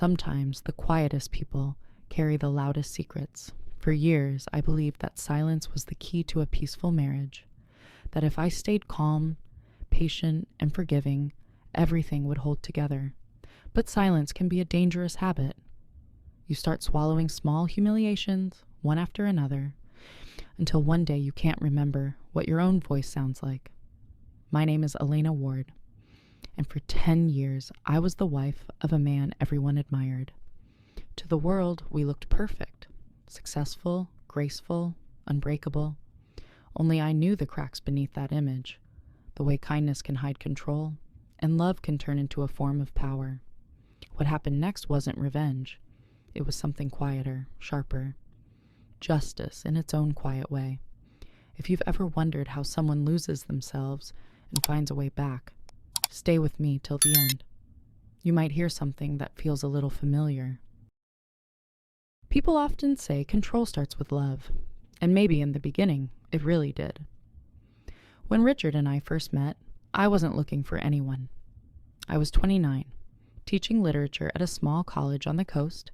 Sometimes the quietest people carry the loudest secrets. For years, I believed that silence was the key to a peaceful marriage, that if I stayed calm, patient, and forgiving, everything would hold together. But silence can be a dangerous habit. You start swallowing small humiliations, one after another, until one day you can't remember what your own voice sounds like. My name is Elena Ward, and for 10 years, I was the wife of a man everyone admired. To the world, we looked perfect, successful, graceful, unbreakable. Only I knew the cracks beneath that image, the way kindness can hide control, and love can turn into a form of power. What happened next wasn't revenge. It was something quieter, sharper. Justice in its own quiet way. If you've ever wondered how someone loses themselves and finds a way back, stay with me till the end. You might hear something that feels a little familiar. People often say control starts with love, and maybe in the beginning, it really did. When Richard and I first met, I wasn't looking for anyone. I was 29, teaching literature at a small college on the coast,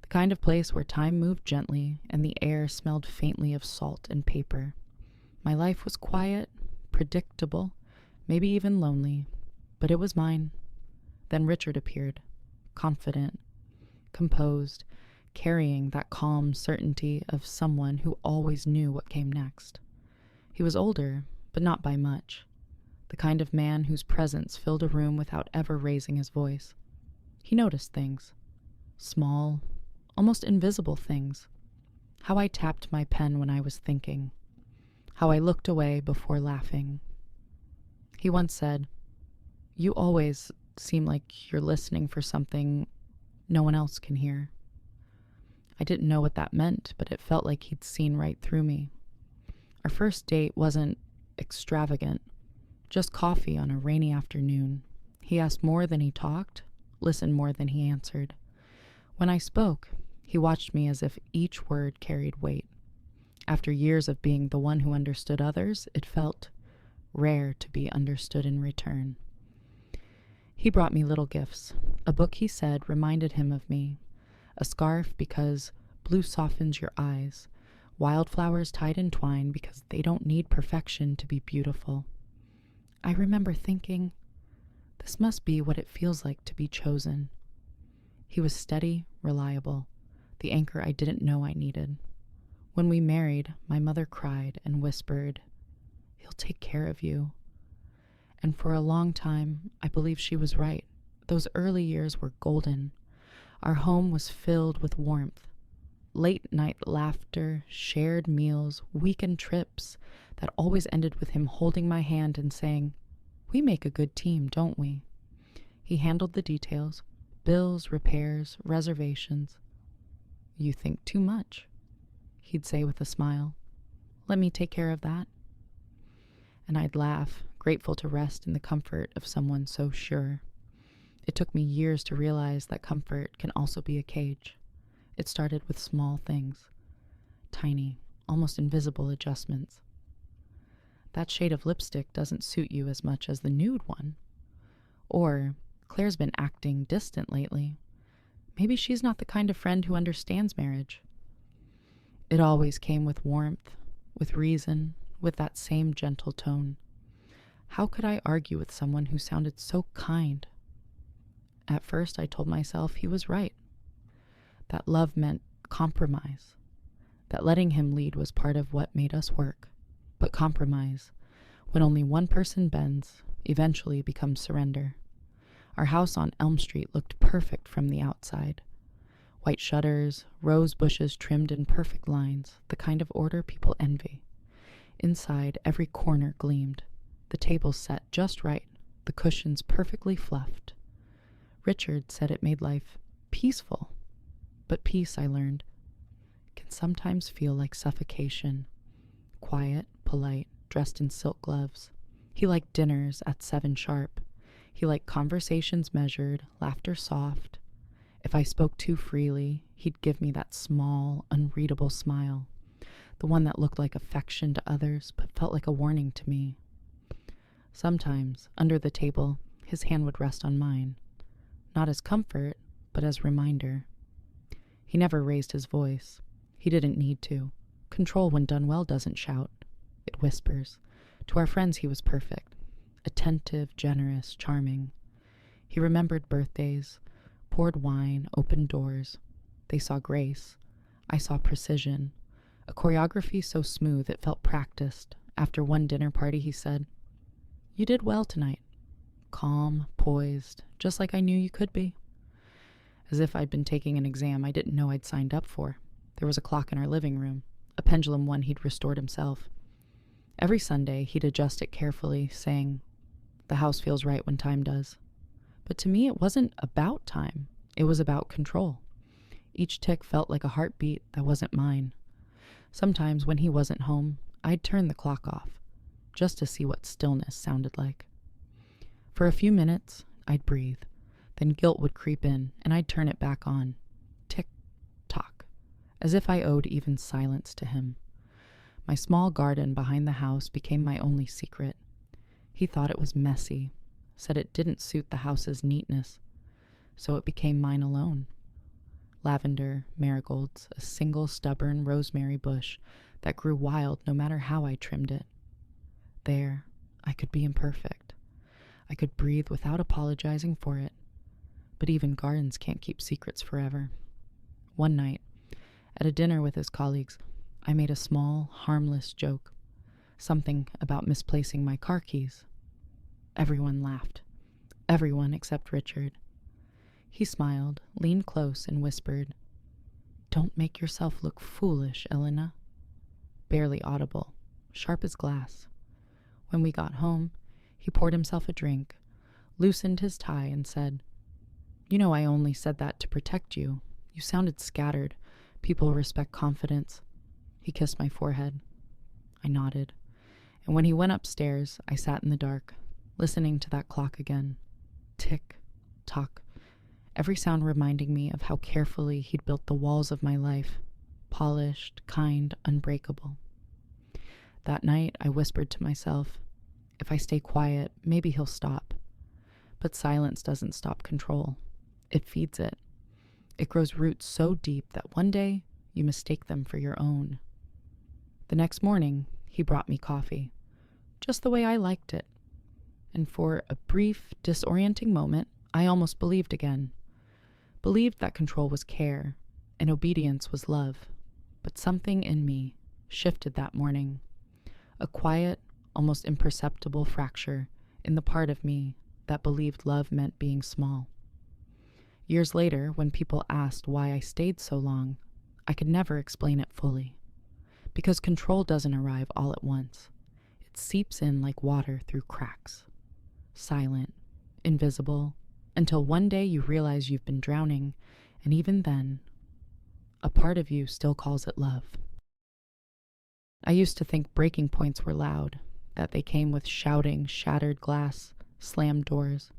the kind of place where time moved gently and the air smelled faintly of salt and paper. My life was quiet, predictable, maybe even lonely, but it was mine. Then Richard appeared, confident, composed, carrying that calm certainty of someone who always knew what came next. He was older, but not by much, the kind of man whose presence filled a room without ever raising his voice. He noticed things, small, almost invisible things. How I tapped my pen when I was thinking, how I looked away before laughing. He once said, "You always seem like you're listening for something no one else can hear." I didn't know what that meant, but it felt like he'd seen right through me. Our first date wasn't extravagant, just coffee on a rainy afternoon. He asked more than he talked, listened more than he answered. When I spoke, he watched me as if each word carried weight. After years of being the one who understood others, it felt rare to be understood in return. He brought me little gifts. A book, he said, reminded him of me. A scarf because blue softens your eyes. Wildflowers tied in twine because they don't need perfection to be beautiful. I remember thinking, this must be what it feels like to be chosen. He was steady, reliable, the anchor I didn't know I needed. When we married, my mother cried and whispered, "He'll take care of you." And for a long time, I believed she was right. Those early years were golden. Our home was filled with warmth. Late-night laughter, shared meals, weekend trips that always ended with him holding my hand and saying, "We make a good team, don't we?" He handled the details, bills, repairs, reservations. "You think too much," he'd say with a smile. "Let me take care of that." And I'd laugh, grateful to rest in the comfort of someone so sure. It took me years to realize that comfort can also be a cage. It started with small things, tiny, almost invisible adjustments. That shade of lipstick doesn't suit you as much as the nude one. Or, Claire's been acting distant lately. Maybe she's not the kind of friend who understands marriage. It always came with warmth, with reason, with that same gentle tone. How could I argue with someone who sounded so kind? At first, I told myself he was right. That love meant compromise. That letting him lead was part of what made us work. But compromise, when only one person bends, eventually becomes surrender. Our house on Elm Street looked perfect from the outside. White shutters, rose bushes trimmed in perfect lines, the kind of order people envy. Inside, every corner gleamed. The table set just right, the cushions perfectly fluffed. Richard said it made life peaceful. But peace, I learned, can sometimes feel like suffocation. Quiet, polite, dressed in silk gloves. He liked dinners at 7 sharp. He liked conversations measured, laughter soft. If I spoke too freely, he'd give me that small, unreadable smile, the one that looked like affection to others but felt like a warning to me. Sometimes, under the table, his hand would rest on mine, not as comfort, but as reminder. He never raised his voice. He didn't need to. Control, when done well, doesn't shout. It whispers. To our friends, he was perfect. Attentive, generous, charming. He remembered birthdays, poured wine, opened doors. They saw grace. I saw precision. A choreography so smooth it felt practiced. After one dinner party, he said, "You did well tonight." Calm, poised, just like I knew you could be. As if I'd been taking an exam I didn't know I'd signed up for. There was a clock in our living room, a pendulum one he'd restored himself. Every Sunday, he'd adjust it carefully, saying, "The house feels right when time does." But to me, it wasn't about time. It was about control. Each tick felt like a heartbeat that wasn't mine. Sometimes, when he wasn't home, I'd turn the clock off, just to see what stillness sounded like. For a few minutes, I'd breathe. Then guilt would creep in, and I'd turn it back on. Tick, tock, as if I owed even silence to him. My small garden behind the house became my only secret. He thought it was messy, said it didn't suit the house's neatness, so it became mine alone. Lavender, marigolds, a single stubborn rosemary bush that grew wild no matter how I trimmed it. There, I could be imperfect. I could breathe without apologizing for it. But even gardens can't keep secrets forever. One night, at a dinner with his colleagues, I made a small, harmless joke. Something about misplacing my car keys. Everyone laughed. Everyone except Richard. He smiled, leaned close, and whispered, "Don't make yourself look foolish, Elena." Barely audible, sharp as glass. When we got home, he poured himself a drink, loosened his tie, and said, "You know I only said that to protect you. You sounded scattered. People respect confidence." He kissed my forehead. I nodded. And when he went upstairs, I sat in the dark, listening to that clock again. Tick, tock. Every sound reminding me of how carefully he'd built the walls of my life. Polished, kind, unbreakable. That night, I whispered to myself, if I stay quiet, maybe he'll stop. But silence doesn't stop control. It feeds it. It grows roots so deep that one day you mistake them for your own. The next morning, he brought me coffee, just the way I liked it. And for a brief, disorienting moment, I almost believed again. Believed that control was care, and obedience was love. But something in me shifted that morning. A quiet, almost imperceptible fracture in the part of me that believed love meant being small. Years later, when people asked why I stayed so long, I could never explain it fully. Because control doesn't arrive all at once. It seeps in like water through cracks. Silent, invisible, until one day you realize you've been drowning, and even then, a part of you still calls it love. I used to think breaking points were loud, that they came with shouting, shattered glass, slammed doors,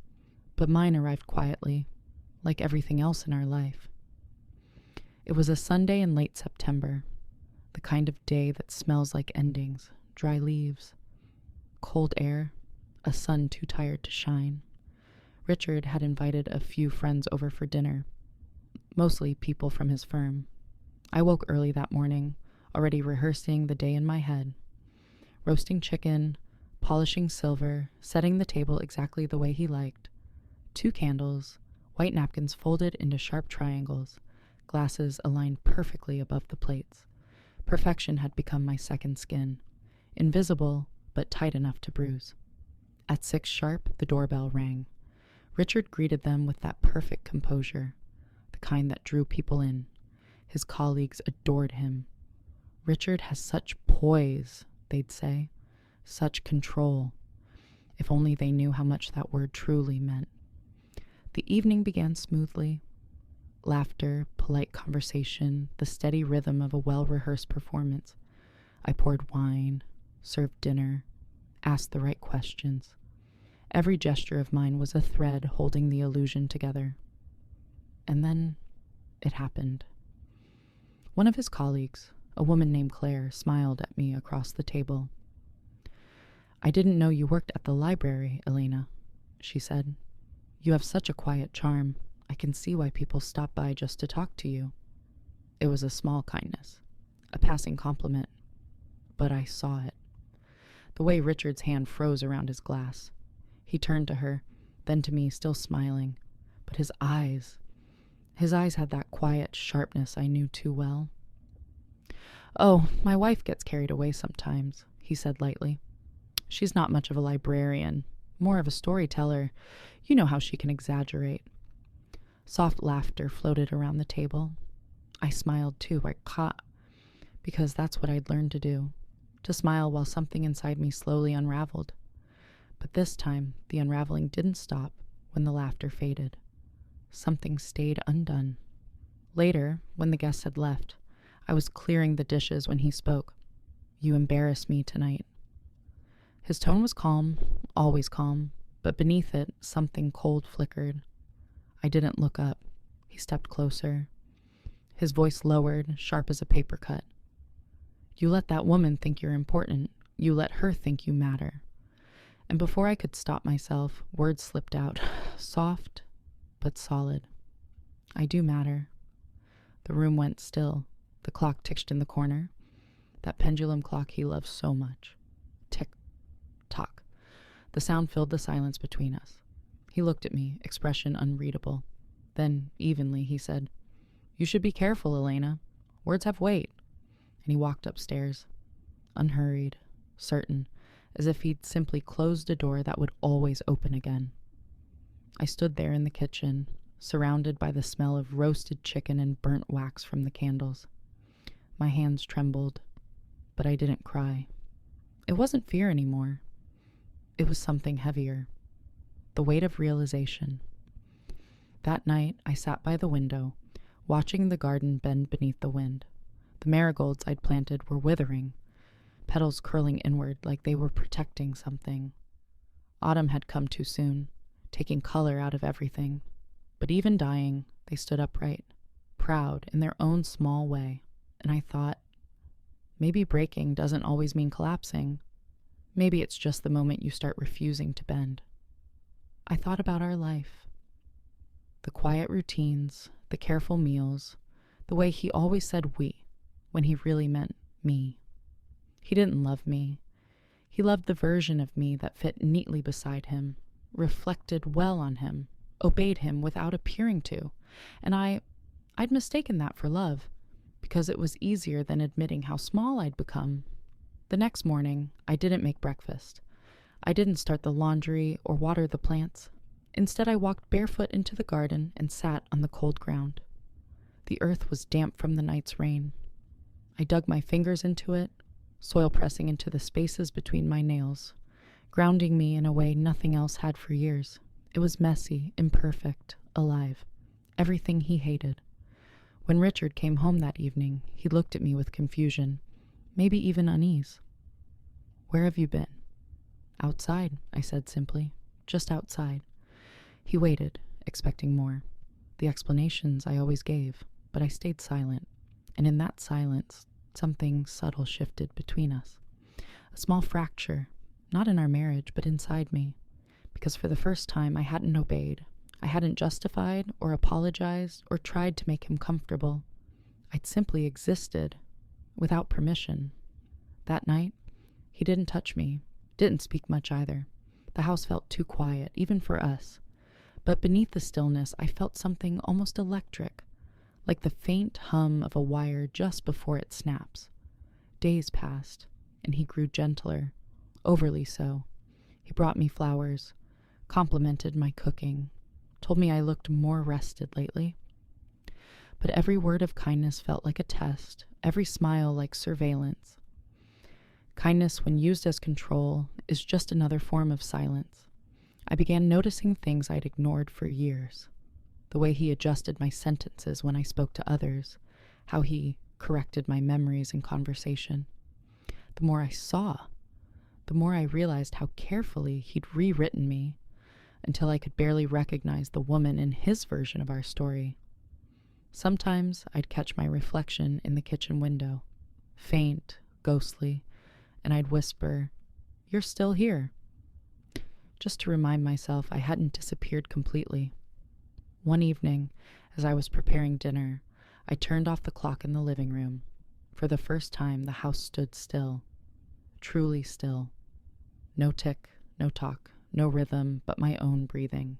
but mine arrived quietly, like everything else in our life. It was a Sunday in late September, the kind of day that smells like endings, dry leaves, cold air, a sun too tired to shine. Richard had invited a few friends over for dinner, mostly people from his firm. I woke early that morning, already rehearsing the day in my head. Roasting chicken, polishing silver, setting the table exactly the way he liked. 2 candles, white napkins folded into sharp triangles, glasses aligned perfectly above the plates. Perfection had become my second skin, invisible but tight enough to bruise. At 6 sharp, the doorbell rang. Richard greeted them with that perfect composure, the kind that drew people in. His colleagues adored him. Richard has such poise, they'd say, such control. If only they knew how much that word truly meant. The evening began smoothly. Laughter, polite conversation, the steady rhythm of a well-rehearsed performance. I poured wine, served dinner, asked the right questions. Every gesture of mine was a thread holding the illusion together. And then it happened. One of his colleagues, a woman named Claire, smiled at me across the table. "I didn't know you worked at the library, Elena," she said. "You have such a quiet charm. I can see why people stop by just to talk to you." It was a small kindness, a passing compliment, but I saw it. The way Richard's hand froze around his glass. He turned to her, then to me, still smiling, but his eyes had that quiet sharpness I knew too well. "Oh, my wife gets carried away sometimes," he said lightly. "She's not much of a librarian, more of a storyteller. You know how she can exaggerate." Soft laughter floated around the table. I smiled too, because that's what I'd learned to do, to smile while something inside me slowly unraveled. But this time, the unraveling didn't stop when the laughter faded. Something stayed undone. Later, when the guests had left, I was clearing the dishes when he spoke. "You embarrass me tonight." His tone was calm, always calm, but beneath it, something cold flickered. I didn't look up. He stepped closer. His voice lowered, sharp as a paper cut. "You let that woman think you're important. You let her think you matter." And before I could stop myself, words slipped out, soft but solid. "I do matter." The room went still. The clock ticked in the corner. That pendulum clock he loved so much. Tick, tock. The sound filled the silence between us. He looked at me, expression unreadable. Then, evenly, he said, "You should be careful, Elena. Words have weight." And he walked upstairs, unhurried, certain, as if he'd simply closed a door that would always open again. I stood there in the kitchen, surrounded by the smell of roasted chicken and burnt wax from the candles. My hands trembled, but I didn't cry. It wasn't fear anymore. It was something heavier. The weight of realization. That night, I sat by the window, watching the garden bend beneath the wind. The marigolds I'd planted were withering, petals curling inward like they were protecting something. Autumn had come too soon, taking color out of everything. But even dying, they stood upright, proud in their own small way. And I thought, maybe breaking doesn't always mean collapsing. Maybe it's just the moment you start refusing to bend. I thought about our life. The quiet routines, the careful meals, the way he always said we, when he really meant me. He didn't love me. He loved the version of me that fit neatly beside him, reflected well on him, obeyed him without appearing to. And I'd mistaken that for love, because it was easier than admitting how small I'd become. The next morning, I didn't make breakfast. I didn't start the laundry or water the plants. Instead, I walked barefoot into the garden and sat on the cold ground. The earth was damp from the night's rain. I dug my fingers into it, soil pressing into the spaces between my nails, grounding me in a way nothing else had for years. It was messy, imperfect, alive. Everything he hated. When Richard came home that evening, he looked at me with confusion, maybe even unease. "Where have you been?" "Outside," I said simply. "Just outside." He waited, expecting more. The explanations I always gave, but I stayed silent. And in that silence, something subtle shifted between us. A small fracture, not in our marriage, but inside me. Because for the first time, I hadn't obeyed. I hadn't justified or apologized or tried to make him comfortable. I'd simply existed, without permission. That night, he didn't touch me, didn't speak much either. The house felt too quiet, even for us. But beneath the stillness, I felt something almost electric, like the faint hum of a wire just before it snaps. Days passed, and he grew gentler, overly so. He brought me flowers, complimented my cooking, told me I looked more rested lately. But every word of kindness felt like a test, every smile like surveillance. Kindness, when used as control, is just another form of silence. I began noticing things I'd ignored for years. The way he adjusted my sentences when I spoke to others, how he corrected my memories in conversation. The more I saw, the more I realized how carefully he'd rewritten me, until I could barely recognize the woman in his version of our story. Sometimes I'd catch my reflection in the kitchen window, faint, ghostly, and I'd whisper, "You're still here," just to remind myself I hadn't disappeared completely. One evening, as I was preparing dinner, I turned off the clock in the living room. For the first time, the house stood still, truly still. No tick, no talk, no rhythm, but my own breathing.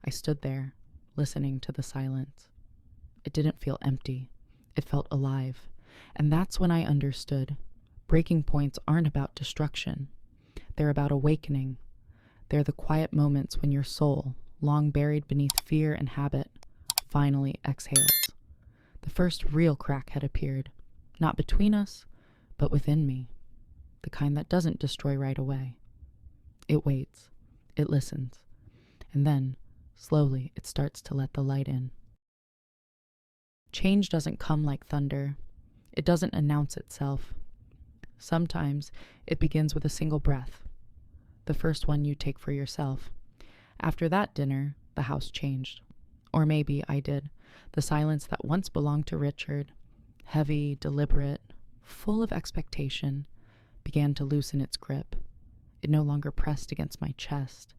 I stood there, listening to the silence. It didn't feel empty. It felt alive. And that's when I understood. Breaking points aren't about destruction. They're about awakening. They're the quiet moments when your soul, long buried beneath fear and habit, finally exhales. The first real crack had appeared, not between us, but within me. The kind that doesn't destroy right away. It waits. It listens. And then, slowly, it starts to let the light in. Change doesn't come like thunder. It doesn't announce itself. Sometimes it begins with a single breath, the first one you take for yourself. After that dinner, the house changed. Or maybe I did. The silence that once belonged to Richard, heavy, deliberate, full of expectation, began to loosen its grip. It no longer pressed against my chest.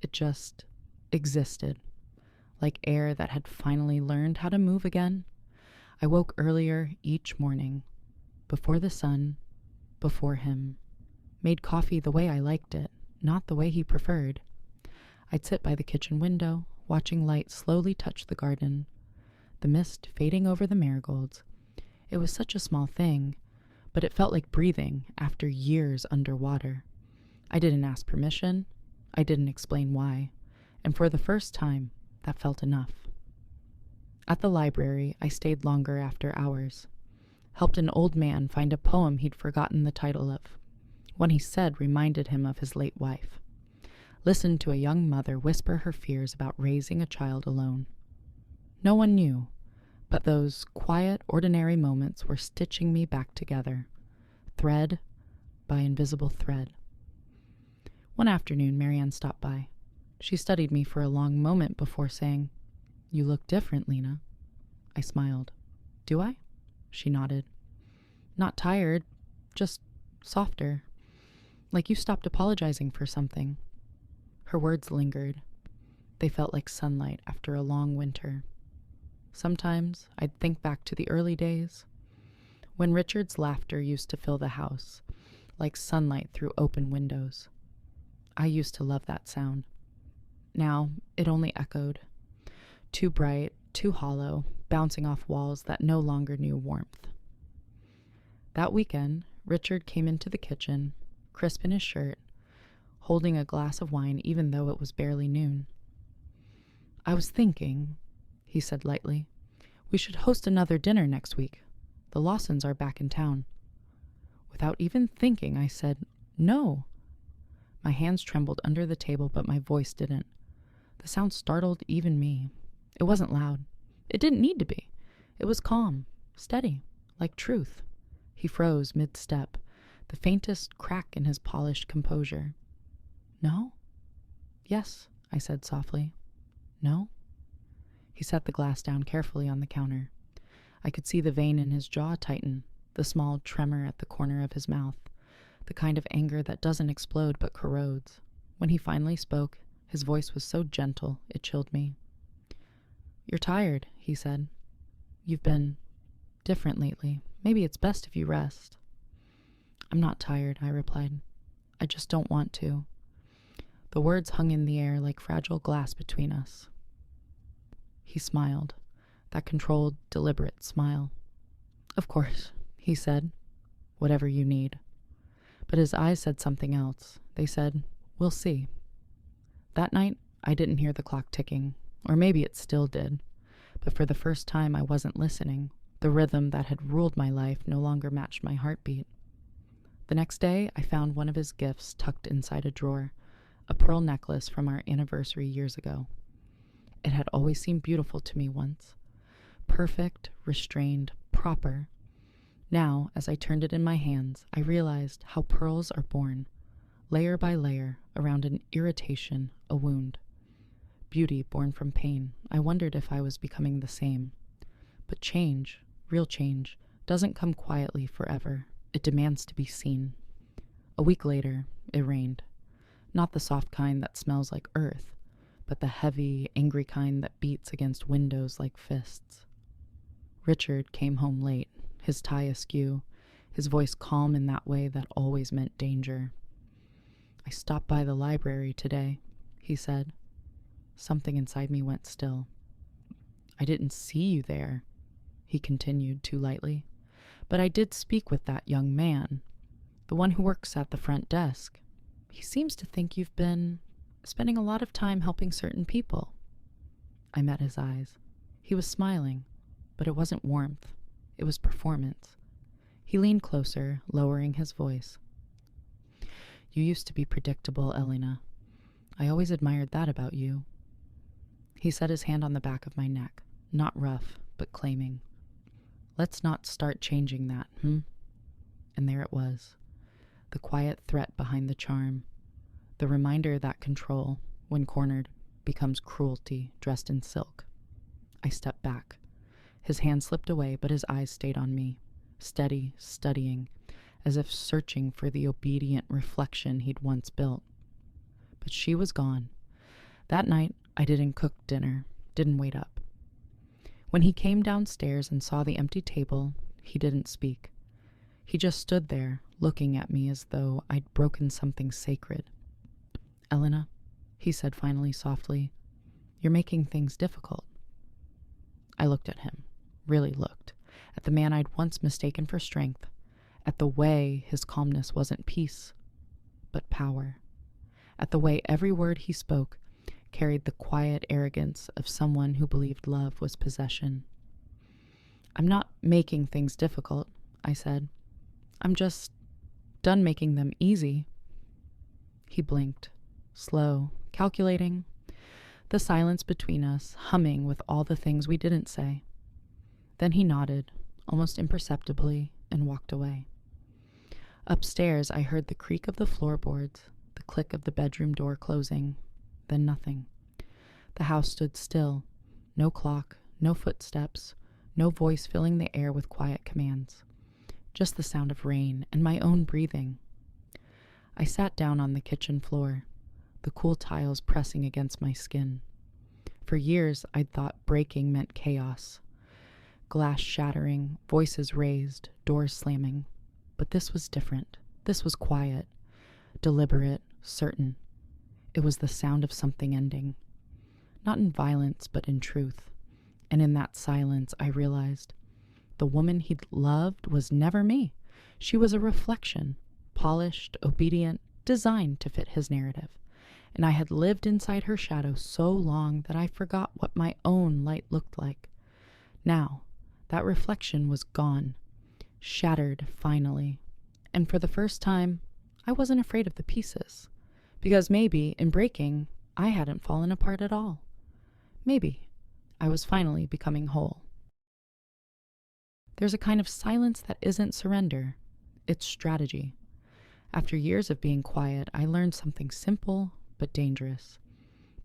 It just existed, like air that had finally learned how to move again. I woke earlier each morning, before the sun, before him, made coffee the way I liked it, not the way he preferred. I'd sit by the kitchen window, watching light slowly touch the garden, the mist fading over the marigolds. It was such a small thing, but it felt like breathing after years underwater. I didn't ask permission. I didn't explain why. And for the first time, that felt enough. At the library, I stayed longer after hours. Helped an old man find a poem he'd forgotten the title of. One he said reminded him of his late wife. Listened to a young mother whisper her fears about raising a child alone. No one knew, but those quiet, ordinary moments were stitching me back together, thread by invisible thread. One afternoon, Marianne stopped by. She studied me for a long moment before saying, "You look different, Lena." I smiled. "Do I?" She nodded. "Not tired, just softer. Like you stopped apologizing for something." Her words lingered. They felt like sunlight after a long winter. Sometimes I'd think back to the early days, when Richard's laughter used to fill the house, like sunlight through open windows. I used to love that sound. Now it only echoed, too bright, too hollow, bouncing off walls that no longer knew warmth. That weekend, Richard came into the kitchen, crisp in his shirt, holding a glass of wine even though it was barely noon. "I was thinking," he said lightly, "we should host another dinner next week. The Lawsons are back in town." Without even thinking, I said, "No." My hands trembled under the table, but my voice didn't. The sound startled even me. It wasn't loud. It didn't need to be. It was calm, steady, like truth. He froze mid-step, the faintest crack in his polished composure. "No?" "Yes," I said softly. "No?" He set the glass down carefully on the counter. I could see the vein in his jaw tighten, the small tremor at the corner of his mouth, the kind of anger that doesn't explode but corrodes. When he finally spoke, his voice was so gentle it chilled me. "You're tired," he said. "You've been different lately. Maybe it's best if you rest." "I'm not tired," I replied. "I just don't want to." The words hung in the air like fragile glass between us. He smiled, that controlled, deliberate smile. "Of course," he said, "whatever you need." But his eyes said something else. They said, "We'll see." That night, I didn't hear the clock ticking, or maybe it still did. But for the first time, I wasn't listening. The rhythm that had ruled my life no longer matched my heartbeat. The next day, I found one of his gifts tucked inside a drawer, a pearl necklace from our anniversary years ago. It had always seemed beautiful to me once. Perfect, restrained, proper. Now, as I turned it in my hands, I realized how pearls are born, layer by layer, around an irritation, a wound. Beauty born from pain. I wondered if I was becoming the same. But change, real change, doesn't come quietly forever. It demands to be seen. A week later, it rained. Not the soft kind that smells like earth, but the heavy, angry kind that beats against windows like fists. Richard came home late, his tie askew, his voice calm in that way that always meant danger. "I stopped by the library today," he said. Something inside me went still. "I didn't see you there," he continued too lightly, "but I did speak with that young man, the one who works at the front desk. He seems to think you've been spending a lot of time helping certain people." I met his eyes. He was smiling, but it wasn't warmth. It was performance. He leaned closer, lowering his voice. "You used to be predictable, Elena. I always admired that about you." He set his hand on the back of my neck, not rough, but claiming. "Let's not start changing that, And there it was, the quiet threat behind the charm, the reminder that control, when cornered, becomes cruelty dressed in silk. I stepped back. His hand slipped away, but his eyes stayed on me, steady, studying, as if searching for the obedient reflection he'd once built. But she was gone. That night, I didn't cook dinner, didn't wait up. When he came downstairs and saw the empty table, he didn't speak. He just stood there, looking at me as though I'd broken something sacred. "Elena," he said finally softly, "you're making things difficult." I looked at him, really looked, at the man I'd once mistaken for strength, at the way his calmness wasn't peace, but power, at the way every word he spoke carried the quiet arrogance of someone who believed love was possession. "I'm not making things difficult," I said. "I'm just done making them easy." He blinked, slow, calculating, the silence between us humming with all the things we didn't say. Then he nodded, almost imperceptibly, and walked away. Upstairs, I heard the creak of the floorboards, the click of the bedroom door closing, then nothing. The house stood still, no clock, no footsteps, no voice filling the air with quiet commands, just the sound of rain and my own breathing. I sat down on the kitchen floor, the cool tiles pressing against my skin. For years, I'd thought breaking meant chaos. Glass shattering, voices raised, doors slamming. But this was different. This was quiet, deliberate, certain. It was the sound of something ending. Not in violence, but in truth. And in that silence, I realized the woman he'd loved was never me. She was a reflection, polished, obedient, designed to fit his narrative. And I had lived inside her shadow so long that I forgot what my own light looked like. Now, that reflection was gone, shattered finally. And for the first time, I wasn't afraid of the pieces. Because maybe, in breaking, I hadn't fallen apart at all. Maybe I was finally becoming whole. There's a kind of silence that isn't surrender. It's strategy. After years of being quiet, I learned something simple but dangerous.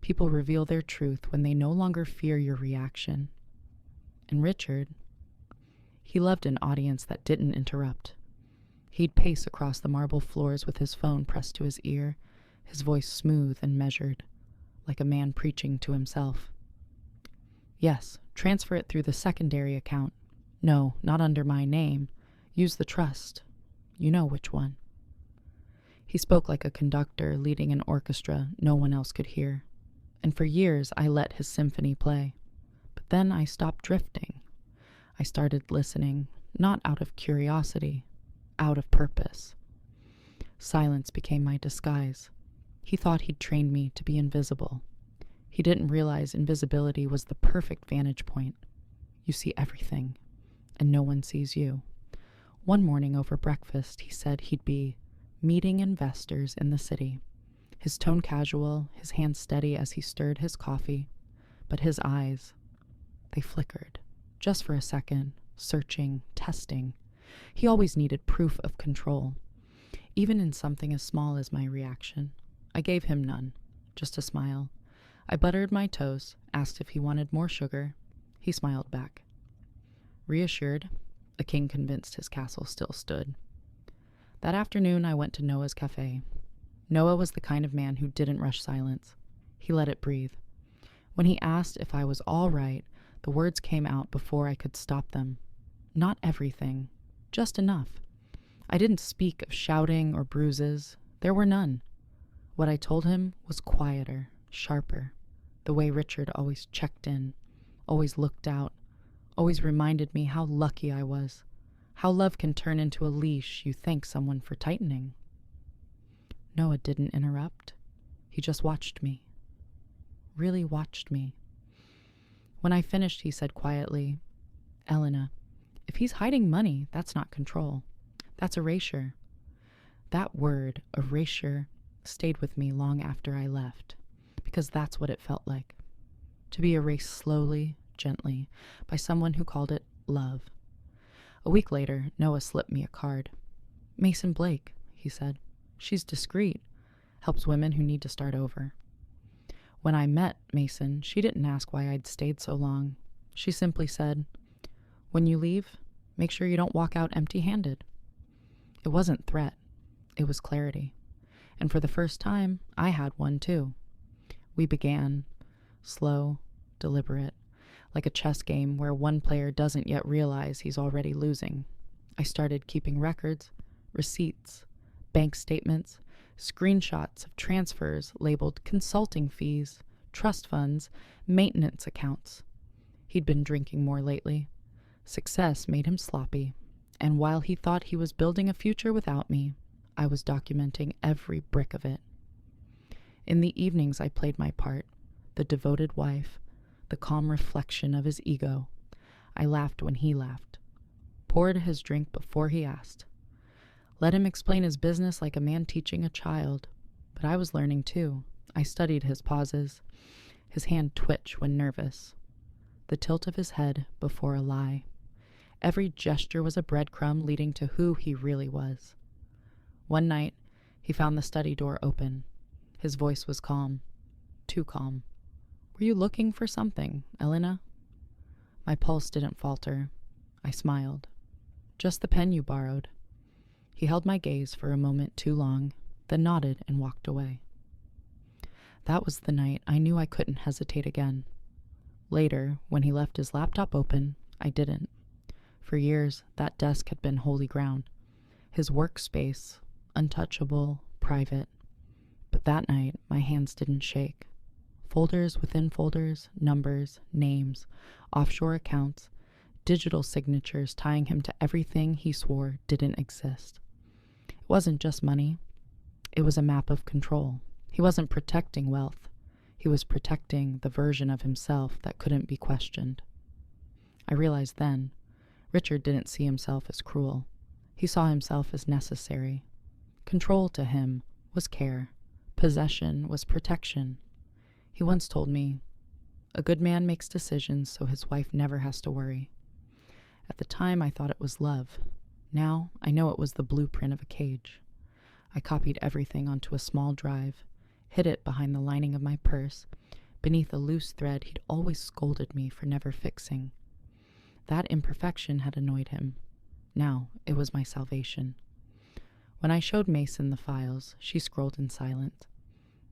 People reveal their truth when they no longer fear your reaction. And Richard, he loved an audience that didn't interrupt. He'd pace across the marble floors with his phone pressed to his ear, his voice smooth and measured, like a man preaching to himself. "Yes, transfer it through the secondary account. No, not under my name. Use the trust. You know which one." He spoke like a conductor leading an orchestra no one else could hear. And for years I let his symphony play. But then I stopped drifting. I started listening, not out of curiosity, out of purpose. Silence became my disguise. He thought he'd trained me to be invisible. He didn't realize invisibility was the perfect vantage point. You see everything, and no one sees you. One morning over breakfast, he said he'd be meeting investors in the city. His tone casual, his hand steady as he stirred his coffee, but his eyes, they flickered, just for a second, searching, testing. He always needed proof of control, even in something as small as my reaction. I gave him none, just a smile. I buttered my toast, asked if he wanted more sugar. He smiled back. Reassured, a king convinced his castle still stood. That afternoon, I went to Noah's cafe. Noah was the kind of man who didn't rush silence. He let it breathe. When he asked if I was all right, the words came out before I could stop them. Not everything, just enough. I didn't speak of shouting or bruises. There were none. What I told him was quieter, sharper, the way Richard always checked in, always looked out, always reminded me how lucky I was, how love can turn into a leash you thank someone for tightening. Noah didn't interrupt. He just watched me. Really watched me. When I finished, he said quietly, "Elena, if he's hiding money, that's not control. That's erasure." That word, erasure, stayed with me long after I left, because that's what it felt like. To be erased slowly, gently, by someone who called it love. A week later, Noah slipped me a card. "Mason Blake," he said. "She's discreet, helps women who need to start over." When I met Mason, she didn't ask why I'd stayed so long. She simply said, "When you leave, make sure you don't walk out empty-handed." It wasn't threat. It was clarity. And for the first time, I had one too. We began, slow, deliberate, like a chess game where one player doesn't yet realize he's already losing. I started keeping records, receipts, bank statements, screenshots of transfers labeled consulting fees, trust funds, maintenance accounts. He'd been drinking more lately. Success made him sloppy, and while he thought he was building a future without me, I was documenting every brick of it. In the evenings, I played my part, the devoted wife, the calm reflection of his ego. I laughed when he laughed, poured his drink before he asked. Let him explain his business like a man teaching a child. But I was learning too. I studied his pauses, his hand twitch when nervous, the tilt of his head before a lie. Every gesture was a breadcrumb leading to who he really was. One night, he found the study door open. His voice was calm, too calm. "Were you looking for something, Elena?" My pulse didn't falter. I smiled. "Just the pen you borrowed." He held my gaze for a moment too long, then nodded and walked away. That was the night I knew I couldn't hesitate again. Later, when he left his laptop open, I didn't. For years, that desk had been holy ground. His workspace, untouchable, private. But that night, my hands didn't shake. Folders within folders, numbers, names, offshore accounts, digital signatures tying him to everything he swore didn't exist. It wasn't just money. It was a map of control. He wasn't protecting wealth. He was protecting the version of himself that couldn't be questioned. I realized then, Richard didn't see himself as cruel. He saw himself as necessary. Control to him was care. Possession was protection. He once told me, "A good man makes decisions so his wife never has to worry." At the time, I thought it was love. Now, I know it was the blueprint of a cage. I copied everything onto a small drive, hid it behind the lining of my purse, beneath a loose thread he'd always scolded me for never fixing. That imperfection had annoyed him. Now, it was my salvation. When I showed Mason the files, she scrolled in silence.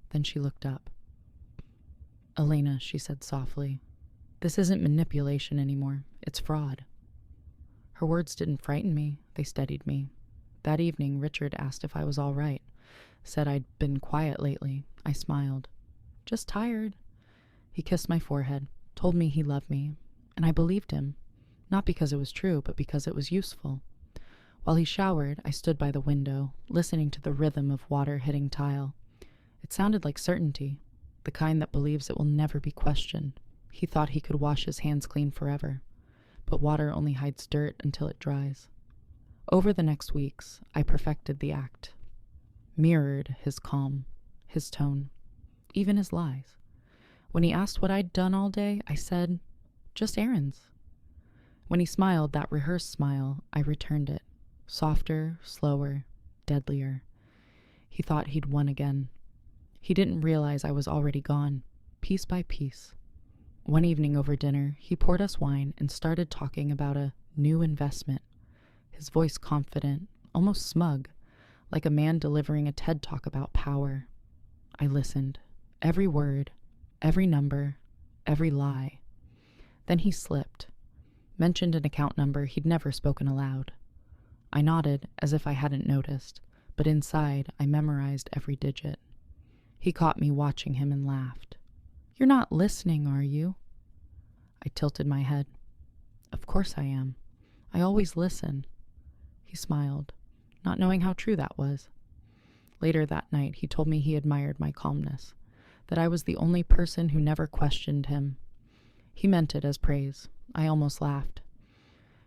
Then she looked up. "Elena," she said softly, "this isn't manipulation anymore. It's fraud." Her words didn't frighten me. They steadied me. That evening, Richard asked if I was all right. Said I'd been quiet lately. I smiled. "Just tired." He kissed my forehead, told me he loved me, and I believed him. Not because it was true, but because it was useful. While he showered, I stood by the window, listening to the rhythm of water hitting tile. It sounded like certainty, the kind that believes it will never be questioned. He thought he could wash his hands clean forever, but water only hides dirt until it dries. Over the next weeks, I perfected the act, mirrored his calm, his tone, even his lies. When he asked what I'd done all day, I said, "Just errands." When he smiled that rehearsed smile, I returned it, softer, slower, deadlier. He thought he'd won again. He didn't realize I was already gone, piece by piece. One evening over dinner, he poured us wine and started talking about a new investment, his voice confident, almost smug, like a man delivering a TED talk about power. I listened. Every word, every number, every lie. Then he slipped, mentioned an account number he'd never spoken aloud. I nodded as if I hadn't noticed, but inside I memorized every digit. He caught me watching him and laughed. "You're not listening, are you?" I tilted my head. "Of course I am. I always listen." He smiled, not knowing how true that was. Later that night, he told me he admired my calmness, that I was the only person who never questioned him. He meant it as praise. I almost laughed,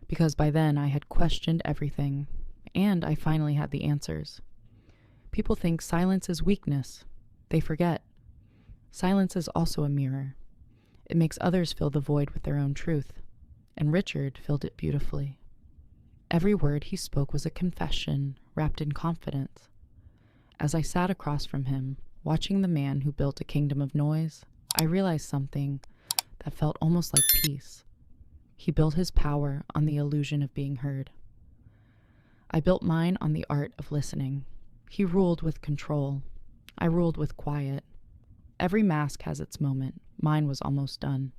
because by then I had questioned everything, and I finally had the answers. People think silence is weakness. They forget. Silence is also a mirror. It makes others fill the void with their own truth, and Richard filled it beautifully. Every word he spoke was a confession wrapped in confidence. As I sat across from him, watching the man who built a kingdom of noise, I realized something that felt almost like peace. He built his power on the illusion of being heard. I built mine on the art of listening. He ruled with control. I ruled with quiet. Every mask has its moment. Mine was almost done.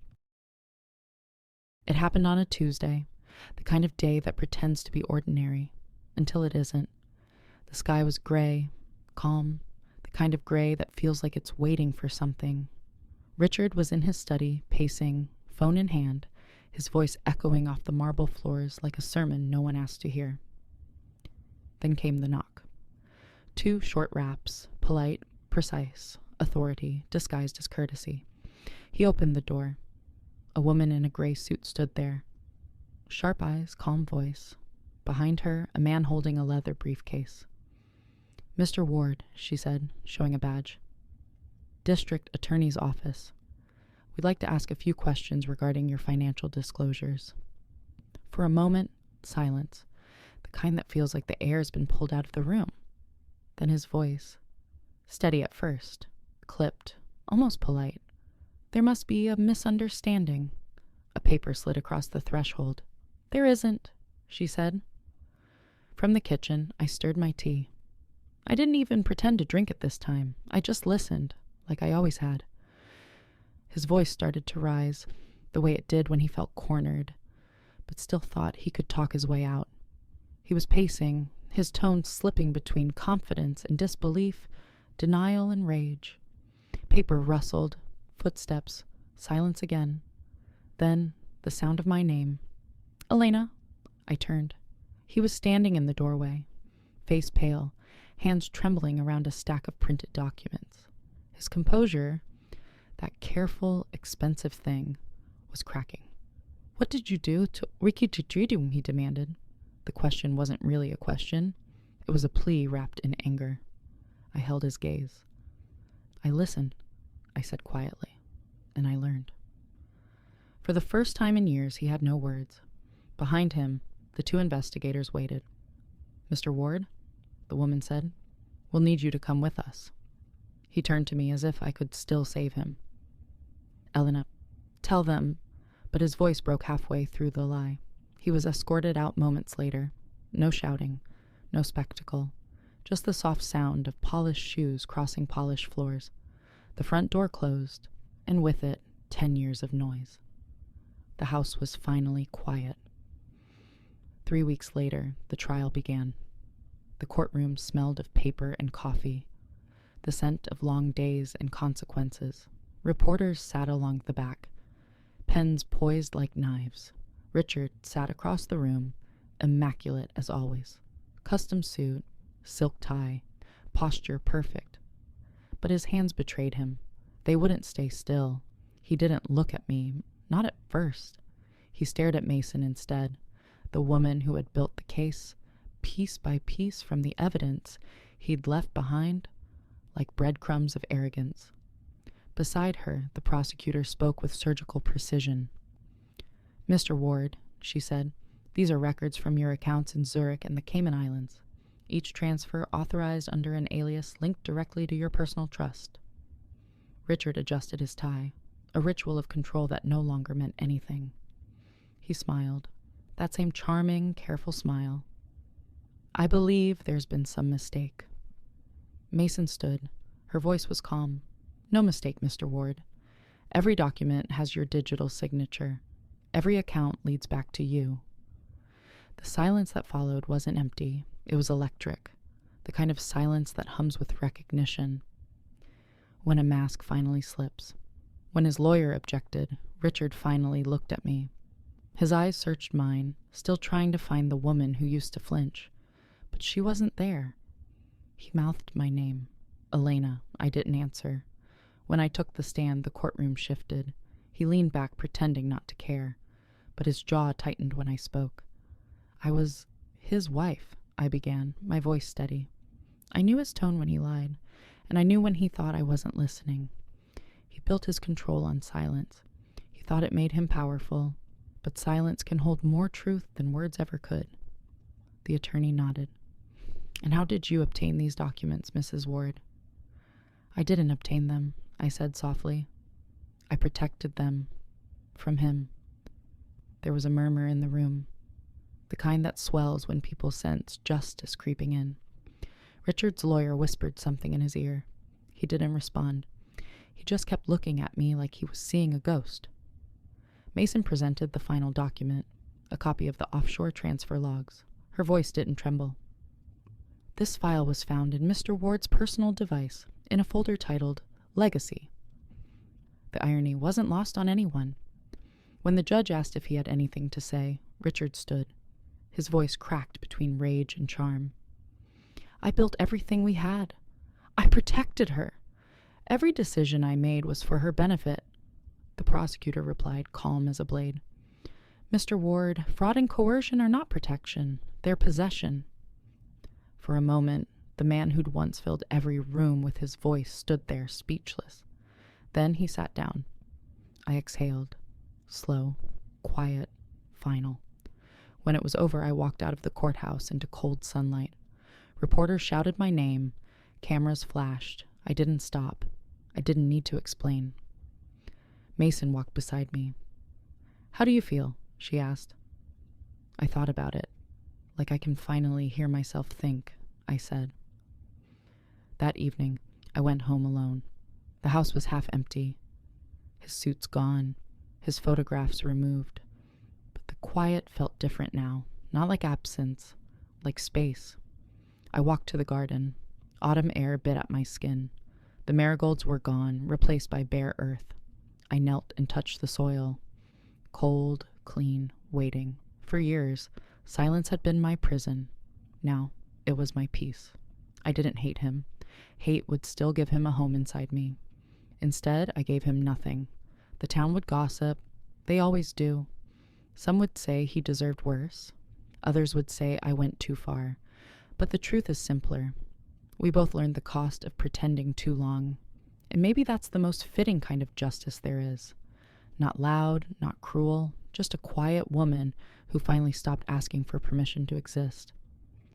It happened on a Tuesday, the kind of day that pretends to be ordinary, until it isn't. The sky was gray, calm, the kind of gray that feels like it's waiting for something. Richard was in his study, pacing, phone in hand, his voice echoing off the marble floors like a sermon no one asked to hear. Then came the knock. 2 short raps, polite, precise, authority, disguised as courtesy. He opened the door. A woman in a gray suit stood there. Sharp eyes, calm voice. Behind her, a man holding a leather briefcase. "Mr. Ward," she said, showing a badge. "District Attorney's Office. We'd like to ask a few questions regarding your financial disclosures." For a moment, silence, the kind that feels like the air's been pulled out of the room. Then his voice, steady at first, clipped, almost polite. "There must be a misunderstanding." A paper slid across the threshold. "There isn't," she said. From the kitchen, I stirred my tea. I didn't even pretend to drink it this time. I just listened, like I always had. His voice started to rise, the way it did when he felt cornered, but still thought he could talk his way out. He was pacing, his tone slipping between confidence and disbelief, denial and rage. Paper rustled, footsteps, silence again. Then the sound of my name. "Elena." I turned. He was standing in the doorway, face pale, hands trembling around a stack of printed documents. His composure, that careful, expensive thing, was cracking. "What did you do to Rikijijidum?" he demanded. The question wasn't really a question. It was a plea wrapped in anger. I held his gaze. "I listened," I said quietly, "and I learned." For the first time in years, he had no words. Behind him, the 2 investigators waited. "Mr. Ward," the woman said, "we'll need you to come with us." He turned to me as if I could still save him. "Elena, tell them," but his voice broke halfway through the lie. He was escorted out moments later. No shouting, no spectacle, just the soft sound of polished shoes crossing polished floors. The front door closed, and with it, 10 years of noise. The house was finally quiet. 3 weeks later, the trial began. The courtroom smelled of paper and coffee, the scent of long days and consequences. Reporters sat along the back, pens poised like knives. Richard sat across the room, immaculate as always. Custom suit, silk tie, posture perfect. But his hands betrayed him. They wouldn't stay still. He didn't look at me, not at first. He stared at Mason instead, the woman who had built the case, piece by piece from the evidence he'd left behind, like breadcrumbs of arrogance. Beside her, the prosecutor spoke with surgical precision. "Mr. Ward," she said, "these are records from your accounts in Zurich and the Cayman Islands. Each transfer authorized under an alias linked directly to your personal trust." Richard adjusted his tie, a ritual of control that no longer meant anything. He smiled, that same charming, careful smile. "I believe there's been some mistake." Mason stood. Her voice was calm. "No mistake, Mr. Ward. Every document has your digital signature. Every account leads back to you. The silence that followed wasn't empty. It was electric, the kind of silence that hums with recognition. When a mask finally slips. When his lawyer objected, Richard finally looked at me. His eyes searched mine, still trying to find the woman who used to flinch. But she wasn't there. He mouthed my name. Elena. I didn't answer. When I took the stand, the courtroom shifted. He leaned back, pretending not to care. But his jaw tightened when I spoke. I was his wife, I began, my voice steady. I knew his tone when he lied, and I knew when he thought I wasn't listening. He built his control on silence. He thought it made him powerful, but silence can hold more truth than words ever could. The attorney nodded. And how did you obtain these documents, Mrs. Ward? I didn't obtain them, I said softly. I protected them from him. There was a murmur in the room, the kind that swells when people sense justice creeping in. Richard's lawyer whispered something in his ear. He didn't respond. He just kept looking at me like he was seeing a ghost. Mason presented the final document, a copy of the offshore transfer logs. Her voice didn't tremble. This file was found in Mr. Ward's personal device, in a folder titled Legacy. The irony wasn't lost on anyone. When the judge asked if he had anything to say, Richard stood. His voice cracked between rage and charm. I built everything we had. I protected her. Every decision I made was for her benefit. The prosecutor replied, calm as a blade. Mr. Ward, fraud and coercion are not protection. They're possession. For a moment, the man who'd once filled every room with his voice stood there, speechless. Then he sat down. I exhaled. Slow, quiet, final. When it was over, I walked out of the courthouse into cold sunlight. Reporters shouted my name. Cameras flashed. I didn't stop. I didn't need to explain. Mason walked beside me. How do you feel? She asked. I thought about it. Like I can finally hear myself think, I said. That evening, I went home alone. The house was half empty. His suit's gone. His photographs removed. But the quiet felt different now. Not like absence, like space. I walked to the garden. Autumn air bit at my skin. The marigolds were gone, replaced by bare earth. I knelt and touched the soil. Cold, clean, waiting. For years, silence had been my prison. Now, it was my peace. I didn't hate him. Hate would still give him a home inside me. Instead, I gave him nothing. The town would gossip. They always do. Some would say he deserved worse. Others would say I went too far. But the truth is simpler. We both learned the cost of pretending too long. And maybe that's the most fitting kind of justice there is. Not loud, not cruel, just a quiet woman who finally stopped asking for permission to exist.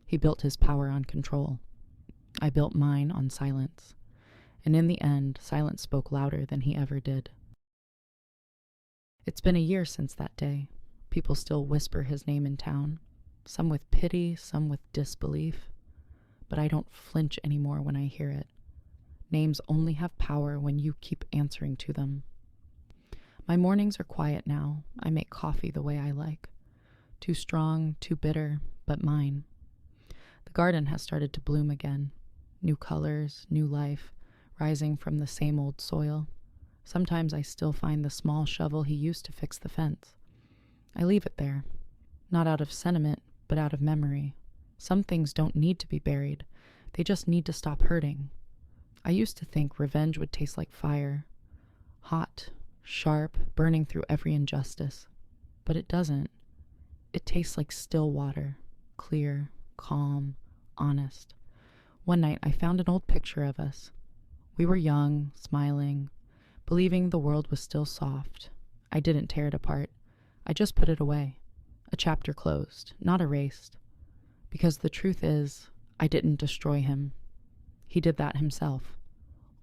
He built his power on control. I built mine on silence. And in the end, silence spoke louder than he ever did. It's been a year since that day. People still whisper his name in town, some with pity, some with disbelief. But I don't flinch anymore when I hear it. Names only have power when you keep answering to them. My mornings are quiet now. I make coffee the way I like. Too strong, too bitter, but mine. The garden has started to bloom again. New colors, new life, rising from the same old soil. Sometimes I still find the small shovel he used to fix the fence. I leave it there, not out of sentiment, but out of memory. Some things don't need to be buried. They just need to stop hurting. I used to think revenge would taste like fire. Hot, sharp, burning through every injustice. But it doesn't. It tastes like still water, clear, calm, honest. One night I found an old picture of us. We were young, smiling, believing the world was still soft. I didn't tear it apart. I just put it away. A chapter closed, not erased. Because the truth is, I didn't destroy him. He did that himself.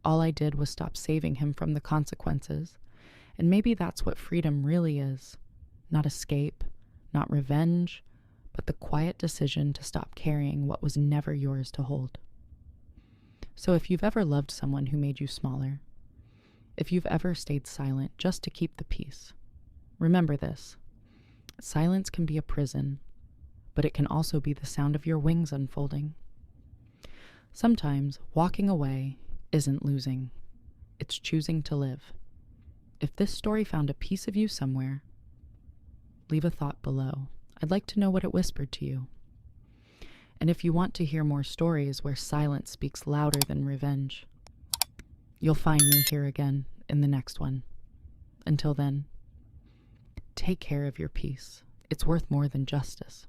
All I did was stop saving him from the consequences. And maybe that's what freedom really is. Not escape, not revenge, but the quiet decision to stop carrying what was never yours to hold. So if you've ever loved someone who made you smaller, If you've ever stayed silent just to keep the peace, remember this. Silence can be a prison, but it can also be the sound of your wings unfolding. Sometimes walking away isn't losing, it's choosing to live. If this story found a piece of you somewhere, leave a thought below. I'd like to know what it whispered to you. And if you want to hear more stories where silence speaks louder than revenge, you'll find me here again in the next one. Until then, take care of your peace. It's worth more than justice.